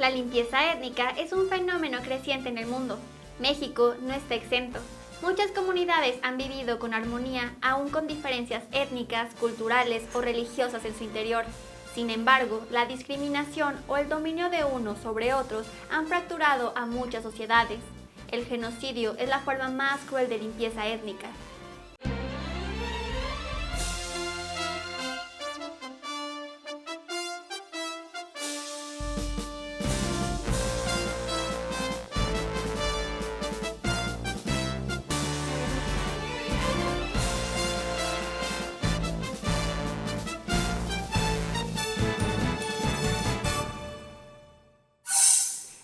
La limpieza étnica es un fenómeno creciente en el mundo. México no está exento. Muchas comunidades han vivido con armonía, aún con diferencias étnicas, culturales o religiosas en su interior. Sin embargo, la discriminación o el dominio de unos sobre otros han fracturado a muchas sociedades. El genocidio es la forma más cruel de limpieza étnica.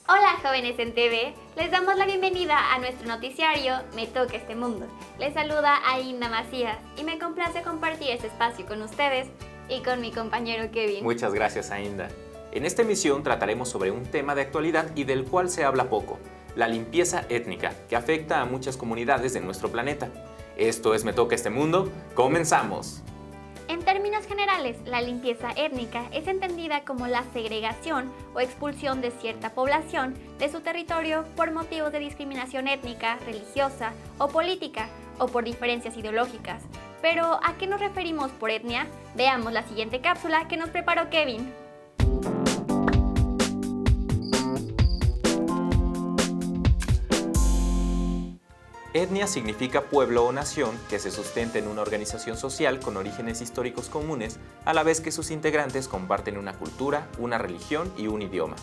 Hola jóvenes en TV, les damos la bienvenida a nuestro noticiario Me Toca Este Mundo. Les saluda Ainda Macías y me complace compartir este espacio con ustedes y con mi compañero Kevin. Muchas gracias, Ainda. En esta emisión trataremos sobre un tema de actualidad y del cual se habla poco, la limpieza étnica, que afecta a muchas comunidades de nuestro planeta. Esto es Me Toca Este Mundo, ¡comenzamos! En términos generales, la limpieza étnica es entendida como la segregación o expulsión de cierta población de su territorio por motivos de discriminación étnica, religiosa o política, o por diferencias ideológicas. Pero, ¿a qué nos referimos por etnia? Veamos la siguiente cápsula que nos preparó Kevin. Etnia significa pueblo o nación que se sustenta en una organización social con orígenes históricos comunes, a la vez que sus integrantes comparten una cultura, una religión y un idioma.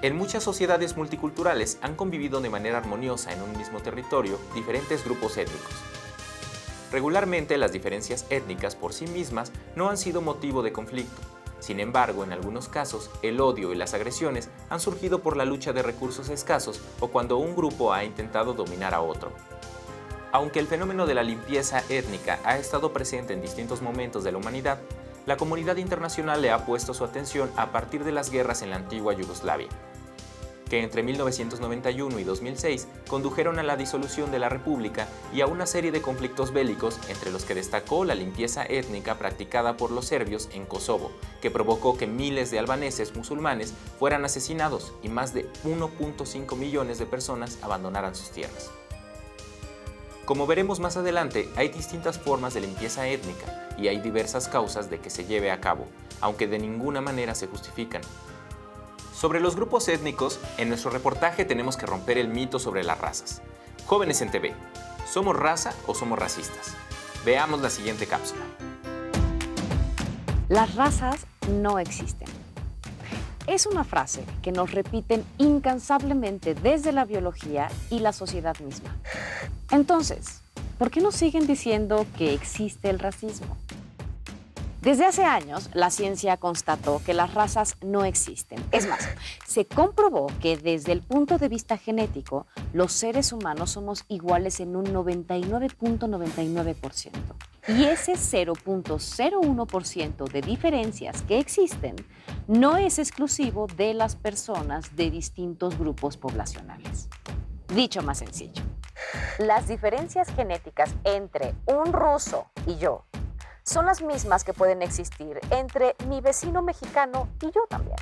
En muchas sociedades multiculturales han convivido de manera armoniosa en un mismo territorio diferentes grupos étnicos. Regularmente las diferencias étnicas por sí mismas no han sido motivo de conflicto. Sin embargo, en algunos casos, el odio y las agresiones han surgido por la lucha de recursos escasos o cuando un grupo ha intentado dominar a otro. Aunque el fenómeno de la limpieza étnica ha estado presente en distintos momentos de la humanidad, la comunidad internacional le ha puesto su atención a partir de las guerras en la antigua Yugoslavia, que entre 1991 y 2006 condujeron a la disolución de la República y a una serie de conflictos bélicos, entre los que destacó la limpieza étnica practicada por los serbios en Kosovo, que provocó que miles de albaneses musulmanes fueran asesinados y más de 1.5 millones de personas abandonaran sus tierras. Como veremos más adelante, hay distintas formas de limpieza étnica y hay diversas causas de que se lleve a cabo, aunque de ninguna manera se justifican. Sobre los grupos étnicos, en nuestro reportaje tenemos que romper el mito sobre las razas. Jóvenes en TV, ¿somos raza o somos racistas? Veamos la siguiente cápsula. Las razas no existen. Es una frase que nos repiten incansablemente desde la biología y la sociedad misma. Entonces, ¿por qué nos siguen diciendo que existe el racismo? Desde hace años, la ciencia constató que las razas no existen. Es más, se comprobó que desde el punto de vista genético, los seres humanos somos iguales en un 99.99%. Y ese 0.01% de diferencias que existen no es exclusivo de las personas de distintos grupos poblacionales. Dicho más sencillo, las diferencias genéticas entre un ruso y yo son las mismas que pueden existir entre mi vecino mexicano y yo también.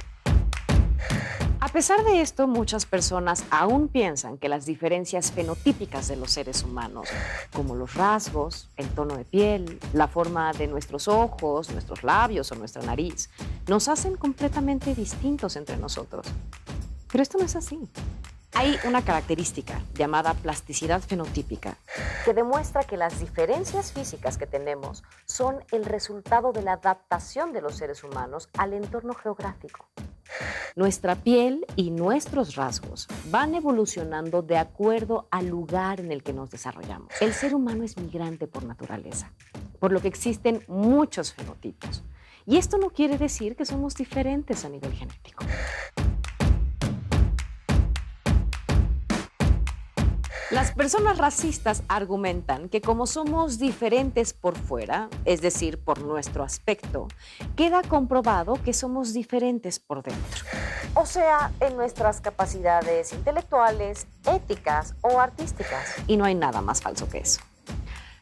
A pesar de esto, muchas personas aún piensan que las diferencias fenotípicas de los seres humanos, como los rasgos, el tono de piel, la forma de nuestros ojos, nuestros labios o nuestra nariz, nos hacen completamente distintos entre nosotros. Pero esto no es así. Hay una característica llamada plasticidad fenotípica que demuestra que las diferencias físicas que tenemos son el resultado de la adaptación de los seres humanos al entorno geográfico. Nuestra piel y nuestros rasgos van evolucionando de acuerdo al lugar en el que nos desarrollamos. El ser humano es migrante por naturaleza, por lo que existen muchos fenotipos. Y esto no quiere decir que somos diferentes a nivel genético. Las personas racistas argumentan que como somos diferentes por fuera, es decir, por nuestro aspecto, queda comprobado que somos diferentes por dentro. O sea, en nuestras capacidades intelectuales, éticas o artísticas. Y no hay nada más falso que eso.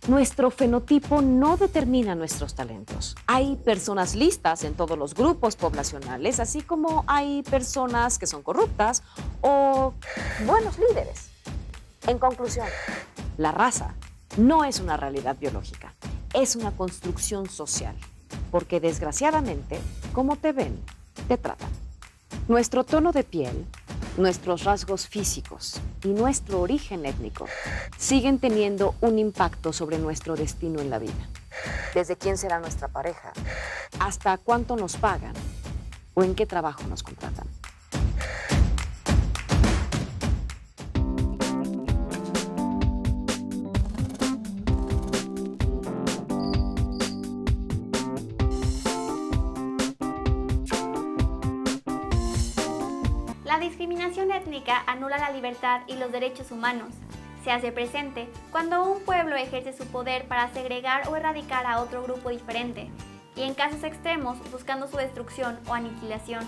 Nuestro fenotipo no determina nuestros talentos. Hay personas listas en todos los grupos poblacionales, así como hay personas que son corruptas o buenos líderes. En conclusión, la raza no es una realidad biológica, es una construcción social, porque desgraciadamente, como te ven, te tratan. Nuestro tono de piel, nuestros rasgos físicos y nuestro origen étnico siguen teniendo un impacto sobre nuestro destino en la vida. Desde quién será nuestra pareja, hasta cuánto nos pagan o en qué trabajo nos contratan. La discriminación étnica anula la libertad y los derechos humanos. Se hace presente cuando un pueblo ejerce su poder para segregar o erradicar a otro grupo diferente, y en casos extremos buscando su destrucción o aniquilación.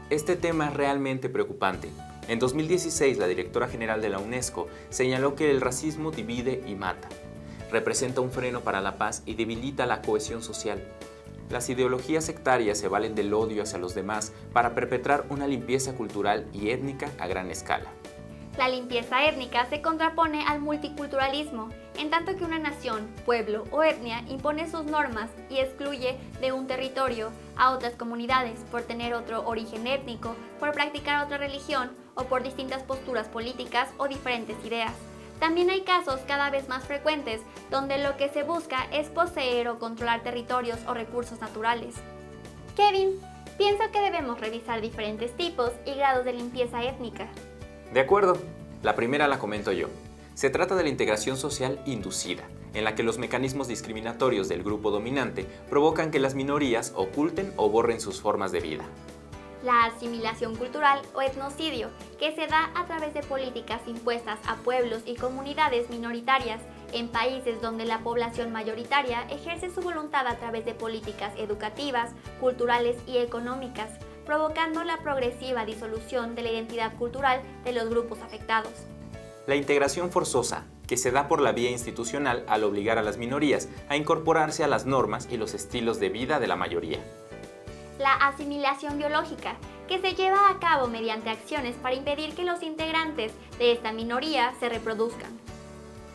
Este tema es realmente preocupante. En 2016, la directora general de la UNESCO señaló que el racismo divide y mata. Representa un freno para la paz y debilita la cohesión social. Las ideologías sectarias se valen del odio hacia los demás para perpetrar una limpieza cultural y étnica a gran escala. La limpieza étnica se contrapone al multiculturalismo, en tanto que una nación, pueblo o etnia impone sus normas y excluye de un territorio a otras comunidades por tener otro origen étnico, por practicar otra religión o por distintas posturas políticas o diferentes ideas. También hay casos cada vez más frecuentes donde lo que se busca es poseer o controlar territorios o recursos naturales. Kevin, pienso que debemos revisar diferentes tipos y grados de limpieza étnica. De acuerdo, la primera la comento yo. Se trata de la integración social inducida, en la que los mecanismos discriminatorios del grupo dominante provocan que las minorías oculten o borren sus formas de vida. La asimilación cultural o etnocidio, que se da a través de políticas impuestas a pueblos y comunidades minoritarias en países donde la población mayoritaria ejerce su voluntad a través de políticas educativas, culturales y económicas, provocando la progresiva disolución de la identidad cultural de los grupos afectados. La integración forzosa, que se da por la vía institucional al obligar a las minorías a incorporarse a las normas y los estilos de vida de la mayoría. La asimilación biológica, que se lleva a cabo mediante acciones para impedir que los integrantes de esta minoría se reproduzcan.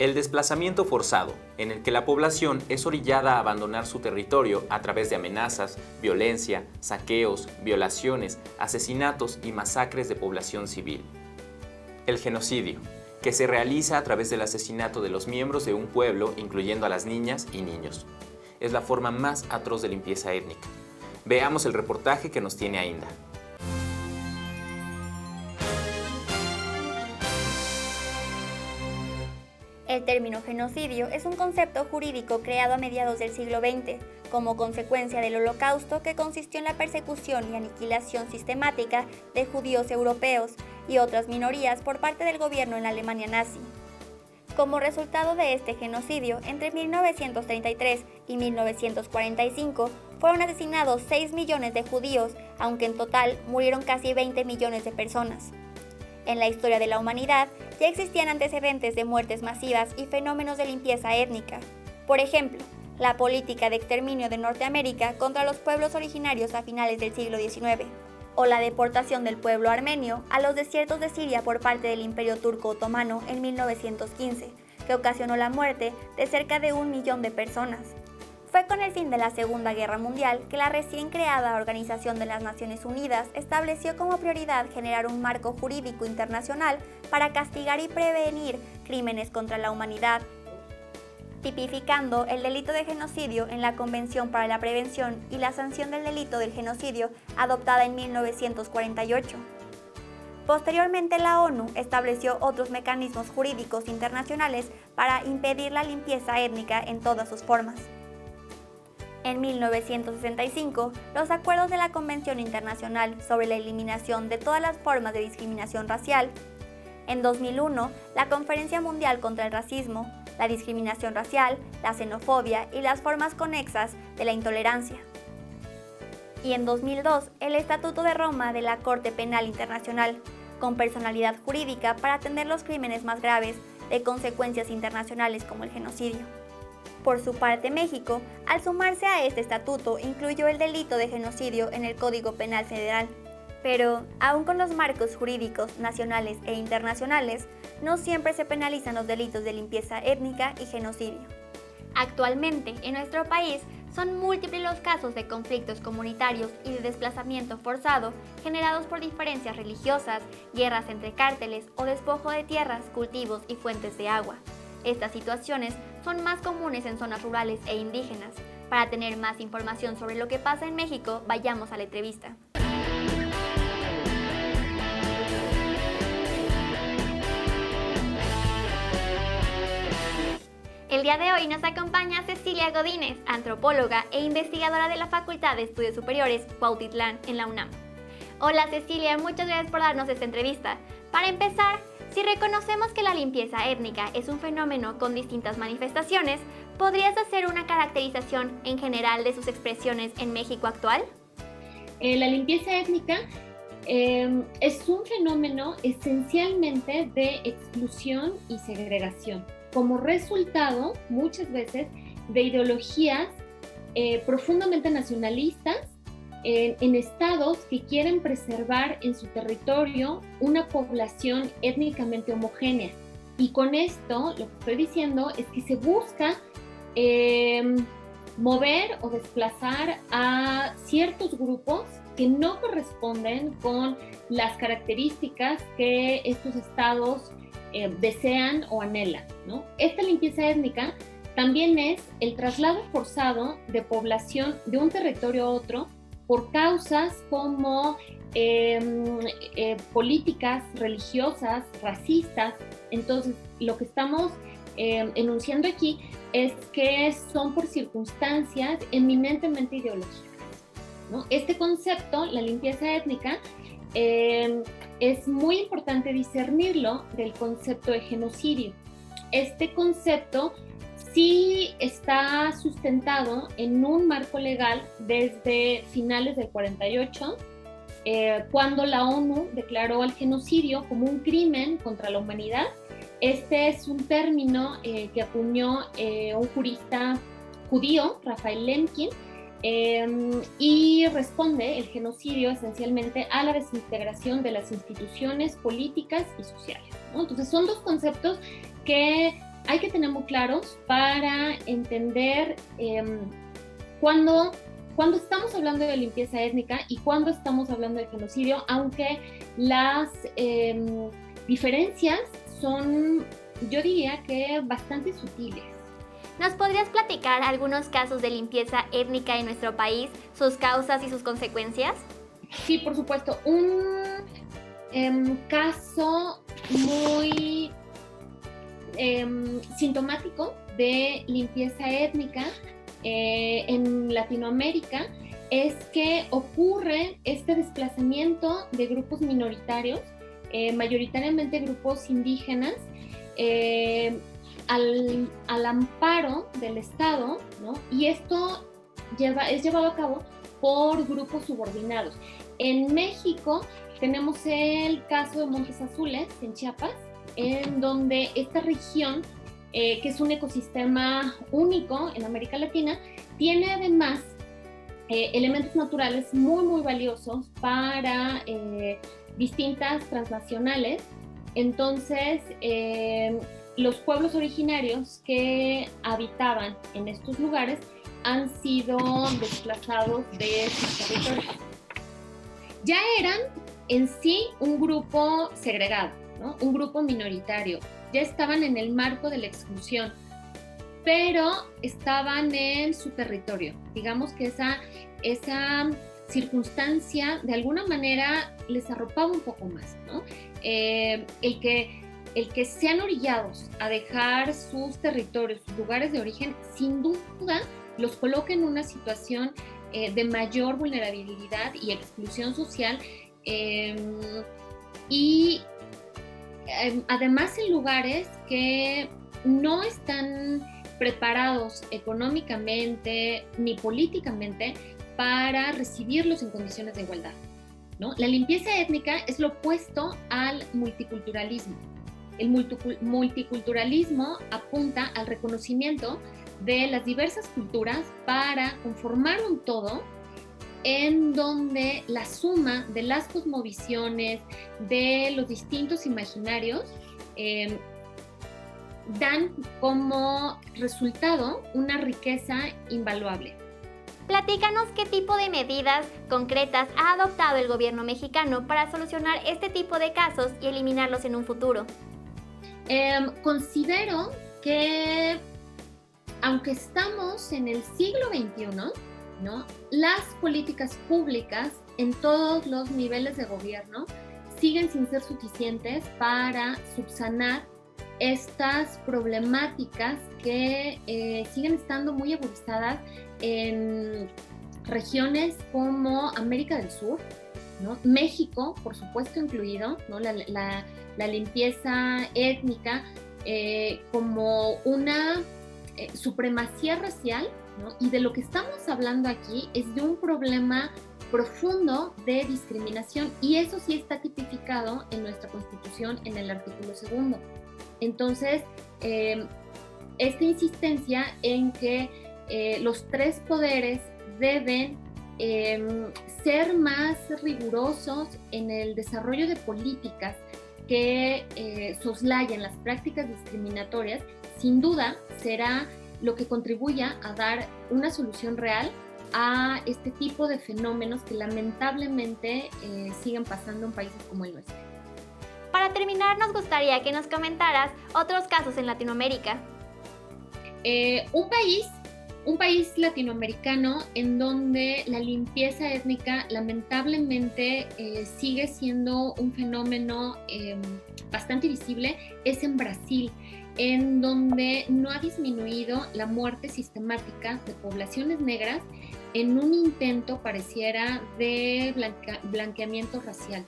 El desplazamiento forzado, en el que la población es orillada a abandonar su territorio a través de amenazas, violencia, saqueos, violaciones, asesinatos y masacres de población civil. El genocidio, que se realiza a través del asesinato de los miembros de un pueblo, incluyendo a las niñas y niños. Es la forma más atroz de limpieza étnica. Veamos el reportaje que nos tiene Ainda. El término genocidio es un concepto jurídico creado a mediados del siglo XX, como consecuencia del Holocausto, que consistió en la persecución y aniquilación sistemática de judíos europeos y otras minorías por parte del gobierno en la Alemania nazi. Como resultado de este genocidio, entre 1933 y 1945 fueron asesinados 6 millones de judíos, aunque en total murieron casi 20 millones de personas. En la historia de la humanidad ya existían antecedentes de muertes masivas y fenómenos de limpieza étnica. Por ejemplo, la política de exterminio de Norteamérica contra los pueblos originarios a finales del siglo XIX, o la deportación del pueblo armenio a los desiertos de Siria por parte del Imperio Turco Otomano en 1915, que ocasionó la muerte de cerca de 1 millón de personas. Fue con el fin de la Segunda Guerra Mundial que la recién creada Organización de las Naciones Unidas estableció como prioridad generar un marco jurídico internacional para castigar y prevenir crímenes contra la humanidad, tipificando el delito de genocidio en la Convención para la Prevención y la Sanción del Delito del Genocidio, adoptada en 1948. Posteriormente, la ONU estableció otros mecanismos jurídicos internacionales para impedir la limpieza étnica en todas sus formas. En 1965, los acuerdos de la Convención Internacional sobre la Eliminación de todas las formas de discriminación racial. En 2001, la Conferencia Mundial contra el Racismo, la discriminación racial, la xenofobia y las formas conexas de la intolerancia. Y en 2002, el Estatuto de Roma de la Corte Penal Internacional, con personalidad jurídica para atender los crímenes más graves de consecuencias internacionales como el genocidio. Por su parte, México, al sumarse a este estatuto, incluyó el delito de genocidio en el Código Penal Federal. Pero, aun con los marcos jurídicos nacionales e internacionales, no siempre se penalizan los delitos de limpieza étnica y genocidio. Actualmente, en nuestro país, son múltiples los casos de conflictos comunitarios y de desplazamiento forzado generados por diferencias religiosas, guerras entre cárteles o despojo de tierras, cultivos y fuentes de agua. Estas situaciones son más comunes en zonas rurales e indígenas. Para tener más información sobre lo que pasa en México, vayamos a la entrevista. El día de hoy nos acompaña Cecilia Godínez, antropóloga e investigadora de la Facultad de Estudios Superiores Cuautitlán en la UNAM. Hola Cecilia, muchas gracias por darnos esta entrevista. Para empezar, si reconocemos que la limpieza étnica es un fenómeno con distintas manifestaciones, ¿podrías hacer una caracterización en general de sus expresiones en México actual? La limpieza étnica es un fenómeno esencialmente de exclusión y segregación, como resultado, muchas veces, de ideologías profundamente nacionalistas en estados que quieren preservar en su territorio una población étnicamente homogénea. Y con esto, lo que estoy diciendo es que se busca mover o desplazar a ciertos grupos que no corresponden con las características que estos estados desean o anhelan, ¿no? Esta limpieza étnica también es el traslado forzado de población de un territorio a otro por causas como políticas religiosas, racistas. Entonces, lo que estamos enunciando aquí es que son por circunstancias eminentemente ideológicas, ¿no? Este concepto, la limpieza étnica, es muy importante discernirlo del concepto de genocidio. Este concepto sí está sustentado en un marco legal desde finales del 48, cuando la ONU declaró al genocidio como un crimen contra la humanidad. Este es un término que acuñó un jurista judío, Raphael Lemkin, y responde el genocidio esencialmente a la desintegración de las instituciones políticas y sociales, ¿no? Entonces son dos conceptos que hay que tener muy claros para entender cuando estamos hablando de limpieza étnica y cuando estamos hablando de genocidio, aunque las diferencias son, yo diría que bastante sutiles. ¿Nos podrías platicar algunos casos de limpieza étnica en nuestro país, sus causas y sus consecuencias? Sí, por supuesto. Un caso muy sintomático de limpieza étnica en Latinoamérica es que ocurre este desplazamiento de grupos minoritarios, mayoritariamente grupos indígenas, al amparo del Estado, ¿no? Y esto es llevado a cabo por grupos subordinados. En México tenemos el caso de Montes Azules, en Chiapas, en donde esta región, que es un ecosistema único en América Latina, tiene además elementos naturales muy, muy valiosos para distintas transnacionales. Entonces, los pueblos originarios que habitaban en estos lugares han sido desplazados de sus territorios. Ya eran en sí un grupo segregado, ¿no? Un grupo minoritario. Ya estaban en el marco de la exclusión, pero estaban en su territorio. Digamos que esa circunstancia de alguna manera les arropaba un poco más, ¿no? El que sean orillados a dejar sus territorios, sus lugares de origen, sin duda los coloca en una situación de mayor vulnerabilidad y exclusión social, y además en lugares que no están preparados económicamente ni políticamente para recibirlos en condiciones de igualdad, ¿no? La limpieza étnica es lo opuesto al multiculturalismo. El multiculturalismo apunta al reconocimiento de las diversas culturas para conformar un todo en donde la suma de las cosmovisiones, de los distintos imaginarios, dan como resultado una riqueza invaluable. Platícanos qué tipo de medidas concretas ha adoptado el gobierno mexicano para solucionar este tipo de casos y eliminarlos en un futuro. Considero que, aunque estamos en el siglo XXI, ¿no?, las políticas públicas en todos los niveles de gobierno siguen sin ser suficientes para subsanar estas problemáticas que siguen estando muy agudizadas en regiones como América del Sur, ¿no? México, por supuesto, incluido, ¿no? La limpieza étnica como una supremacía racial, ¿no? Y de lo que estamos hablando aquí es de un problema profundo de discriminación, y eso sí está tipificado en nuestra Constitución en el artículo 2. Entonces, esta insistencia en que los tres poderes deben ser más rigurosos en el desarrollo de políticas que soslayen las prácticas discriminatorias, sin duda será lo que contribuya a dar una solución real a este tipo de fenómenos que lamentablemente siguen pasando en países como el nuestro. Para terminar, nos gustaría que nos comentaras otros casos en Latinoamérica. Un país latinoamericano en donde la limpieza étnica lamentablemente sigue siendo un fenómeno bastante visible es en Brasil, en donde no ha disminuido la muerte sistemática de poblaciones negras en un intento, pareciera, de blanqueamiento racial,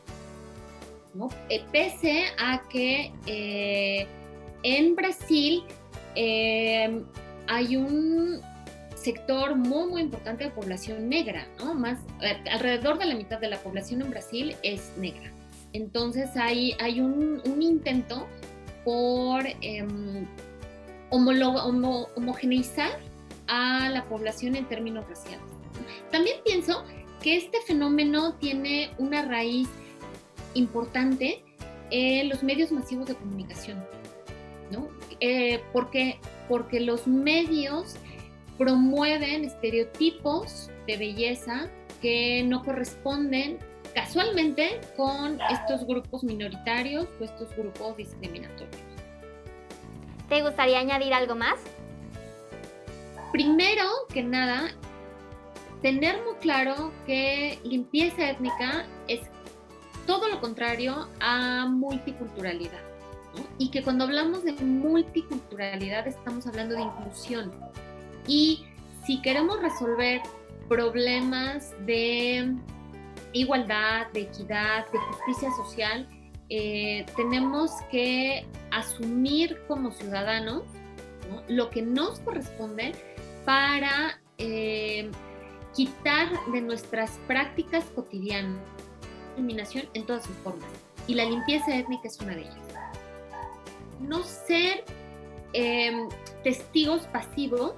¿no? Pese a que en Brasil hay un sector muy importante de población negra, ¿no? Alrededor de la mitad de la población en Brasil es negra. Entonces hay un intento por homogeneizar a la población en términos raciales. También pienso que este fenómeno tiene una raíz importante en los medios masivos de comunicación, ¿no? Porque los medios promueven estereotipos de belleza que no corresponden casualmente con estos grupos minoritarios o estos grupos discriminatorios. ¿Te gustaría añadir algo más? Primero que nada, tener muy claro que limpieza étnica es todo lo contrario a multiculturalidad, ¿no? Y que cuando hablamos de multiculturalidad estamos hablando de inclusión. Y si queremos resolver problemas de igualdad, de equidad, de justicia social, tenemos que asumir como ciudadanos, ¿no?, lo que nos corresponde para quitar de nuestras prácticas cotidianas discriminación en todas sus formas. Y la limpieza étnica es una de ellas. No ser testigos pasivos,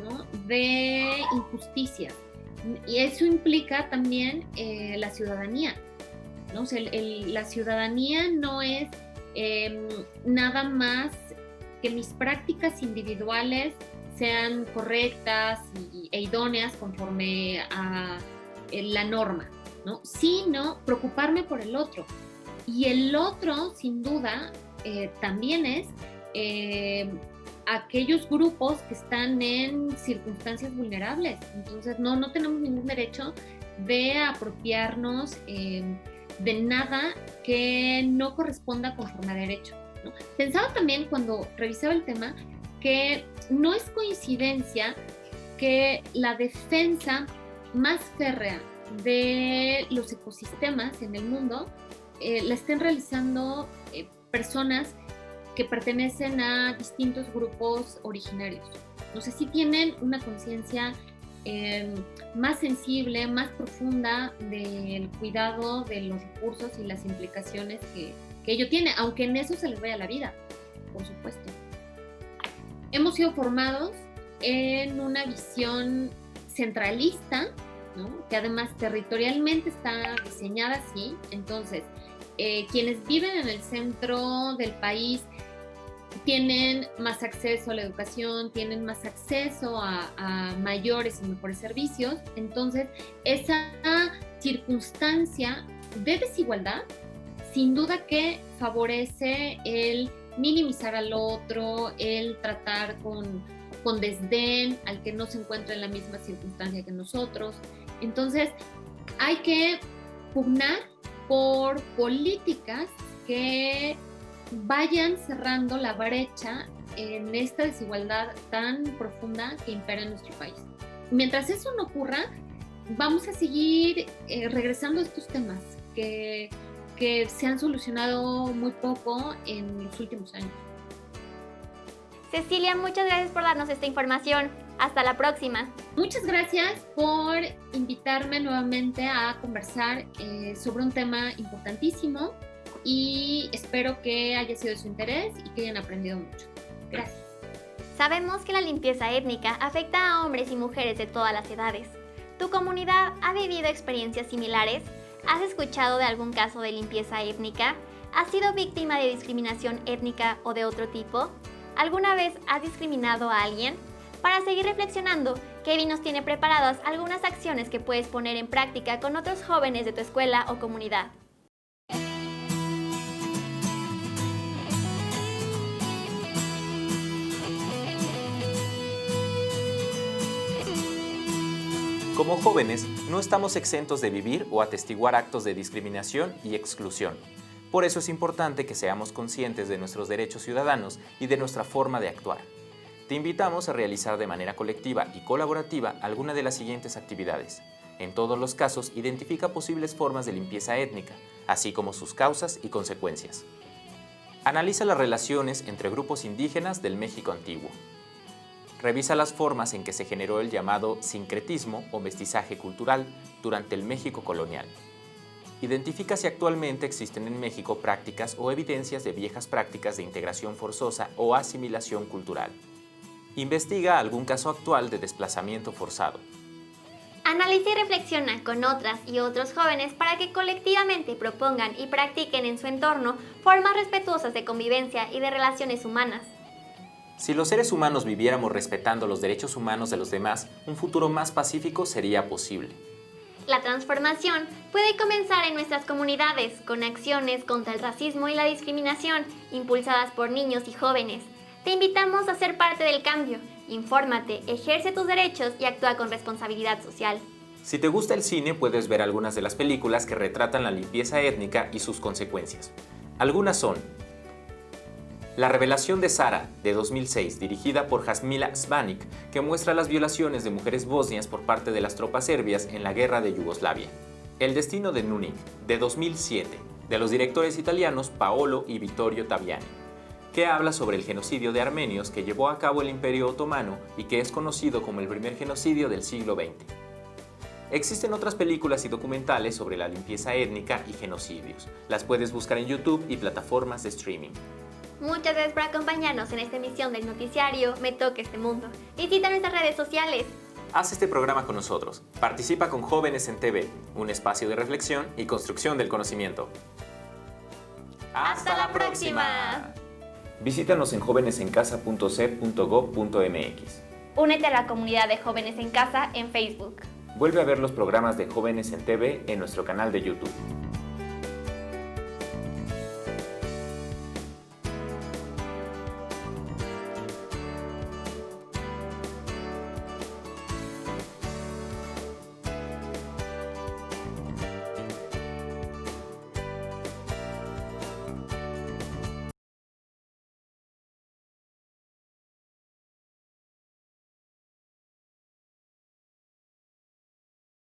¿no?, de injusticia. Y eso implica también la ciudadanía, ¿no? O sea, la ciudadanía no es nada más que mis prácticas individuales sean correctas e idóneas conforme a la norma, ¿no?, sino preocuparme por el otro. Y el otro, sin duda, también es aquellos grupos que están en circunstancias vulnerables. Entonces no tenemos ningún derecho de apropiarnos de nada que no corresponda conforme a derecho, ¿no? Pensaba también cuando revisaba el tema que no es coincidencia que la defensa más férrea de los ecosistemas en el mundo la estén realizando personas que pertenecen a distintos grupos originarios. No sé si tienen una conciencia más sensible, más profunda del cuidado de los recursos y las implicaciones que ello tiene, aunque en eso se les vaya la vida, por supuesto. Hemos sido formados en una visión centralista, ¿no? Que además territorialmente está diseñada así. Entonces, quienes viven en el centro del país tienen más acceso a la educación, tienen más acceso a mayores y mejores servicios. Entonces, esa circunstancia de desigualdad, sin duda que favorece el minimizar al otro, el tratar con desdén al que no se encuentra en la misma circunstancia que nosotros. Entonces, hay que pugnar por políticas que vayan cerrando la brecha en esta desigualdad tan profunda que impera en nuestro país. Mientras eso no ocurra, vamos a seguir regresando a estos temas que se han solucionado muy poco en los últimos años. Cecilia, muchas gracias por darnos esta información. Hasta la próxima. Muchas gracias por invitarme nuevamente a conversar sobre un tema importantísimo y espero que haya sido de su interés y que hayan aprendido mucho. Gracias. Sabemos que la limpieza étnica afecta a hombres y mujeres de todas las edades. ¿Tu comunidad ha vivido experiencias similares? ¿Has escuchado de algún caso de limpieza étnica? ¿Has sido víctima de discriminación étnica o de otro tipo? ¿Alguna vez has discriminado a alguien? Para seguir reflexionando, Kevin nos tiene preparadas algunas acciones que puedes poner en práctica con otros jóvenes de tu escuela o comunidad. Como jóvenes, no estamos exentos de vivir o atestiguar actos de discriminación y exclusión. Por eso es importante que seamos conscientes de nuestros derechos ciudadanos y de nuestra forma de actuar. Te invitamos a realizar de manera colectiva y colaborativa alguna de las siguientes actividades. En todos los casos, identifica posibles formas de limpieza étnica, así como sus causas y consecuencias. Analiza las relaciones entre grupos indígenas del México antiguo. Revisa las formas en que se generó el llamado sincretismo o mestizaje cultural durante el México colonial. Identifica si actualmente existen en México prácticas o evidencias de viejas prácticas de integración forzosa o asimilación cultural. Investiga algún caso actual de desplazamiento forzado. Analiza y reflexiona con otras y otros jóvenes para que colectivamente propongan y practiquen en su entorno formas respetuosas de convivencia y de relaciones humanas. Si los seres humanos viviéramos respetando los derechos humanos de los demás, un futuro más pacífico sería posible. La transformación puede comenzar en nuestras comunidades con acciones contra el racismo y la discriminación impulsadas por niños y jóvenes. Te invitamos a ser parte del cambio. Infórmate, ejerce tus derechos y actúa con responsabilidad social. Si te gusta el cine, puedes ver algunas de las películas que retratan la limpieza étnica y sus consecuencias. Algunas son La revelación de Sara, de 2006, dirigida por Jasmila Svanik, que muestra las violaciones de mujeres bosnias por parte de las tropas serbias en la guerra de Yugoslavia. El destino de Nunik, de 2007, de los directores italianos Paolo y Vittorio Taviani, que habla sobre el genocidio de armenios que llevó a cabo el Imperio Otomano y que es conocido como el primer genocidio del siglo XX. Existen otras películas y documentales sobre la limpieza étnica y genocidios. Las puedes buscar en YouTube y plataformas de streaming. Muchas gracias por acompañarnos en esta emisión del noticiario Me Toca Este Mundo. Visita nuestras redes sociales. Haz este programa con nosotros. Participa con Jóvenes en TV, un espacio de reflexión y construcción del conocimiento. ¡Hasta la próxima! Visítanos en jovenesencasa.c.gov.mx. Únete a la comunidad de Jóvenes en Casa en Facebook. Vuelve a ver los programas de Jóvenes en TV en nuestro canal de YouTube.